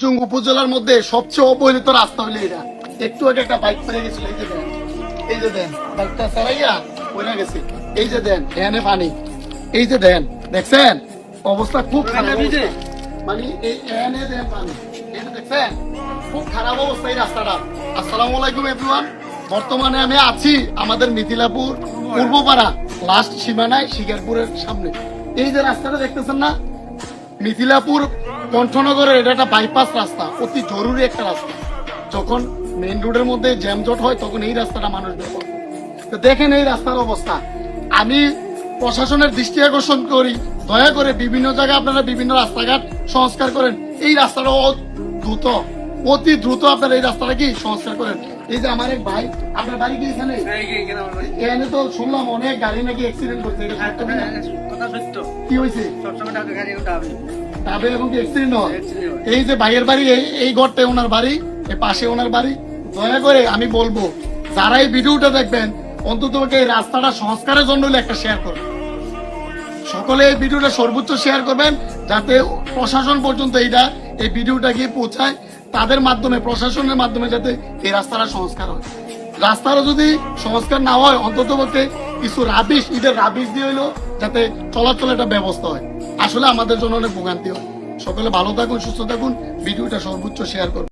চুং উপজেলার মধ্যে সবচেয়ে অবহেলিত রাস্তা হলো এটা। একটু আগে একটা বাইক পড়ে গেছিল, এই যে দেন বাইকটা চালাইয়া পড়ে গেছে, এই যে দেন এখানে পানি, এই যে দেন দেখছেন অবস্থা খুব খারাপ অবস্থা। মানে এই এখানে দেন পানি, এই যে দেখছেন খুব খারাপ অবস্থা এই রাস্তাটা। আসসালামু আলাইকুম এভরিওয়ান। বর্তমানে আমি আছি আমাদের মিথিলাপুর পূর্বপাড়া লাস্ট সীমানায় শিকারপুরের সামনে। এই যে রাস্তাটা দেখতেছেন না, মিথিলাপুর কণ্ঠনগরের এটা একটা বাইপাস রাস্তা, অতি জরুরি একটা রাস্তা। যখন মেইন রোডের মধ্যে জ্যামজট হয় তখন এই রাস্তাটা মানুষ ব্যবহার করে। তো দেখেন এই রাস্তার অবস্থা। আমি প্রশাসনের দৃষ্টি আকর্ষণ করি, দয়া করে বিভিন্ন জায়গায় আপনারা বিভিন্ন রাস্তাঘাট সংস্কার করেন। এই রাস্তাটা দ্রুত, অতি দ্রুত আপনারা এই রাস্তাটা কি সংস্কার করেন। এই যে আমার এক ভাই, আপনার বাড়ি কি এখানে? এখানে তো শুনলাম অনেক গাড়ি নাকি অ্যাক্সিডেন্ট করছে, কি হয়েছে? ডাবে এবং অ্যাক্সিডেন্ট হয়। এই যে ভাইয়ের বাড়ি, এই ঘরটা ওনার বাড়ি, এই পাশে ওনার বাড়ি। দয়া করে আমি বলবো যারা এই ভিডিওটা দেখবেন অন্তত এই রাস্তাটা সংস্কারের জন্য একটা শেয়ার করবেন। সকলে এই ভিডিওটা সর্বোচ্চ শেয়ার করবেন যাতে প্রশাসন পর্যন্ত এই ভিডিওটা গিয়ে পৌঁছায়, তাদের মাধ্যমে প্রশাসনের মাধ্যমে যাতে এই রাস্তাটা সংস্কার হয়। রাস্তাটা যদি সংস্কার না হয় অন্তত পক্ষে কিছু রাবিশ, ঈদের রাবিশ দিয়ে হইলো যাতে চলাচলের একটা ব্যবস্থা হয়। আসলে আমাদের জন্য অনেক ভোগান্তি হয়। সকলে ভালো থাকুন, সুস্থ থাকুন, ভিডিওটা সর্বোচ্চ শেয়ার করুন।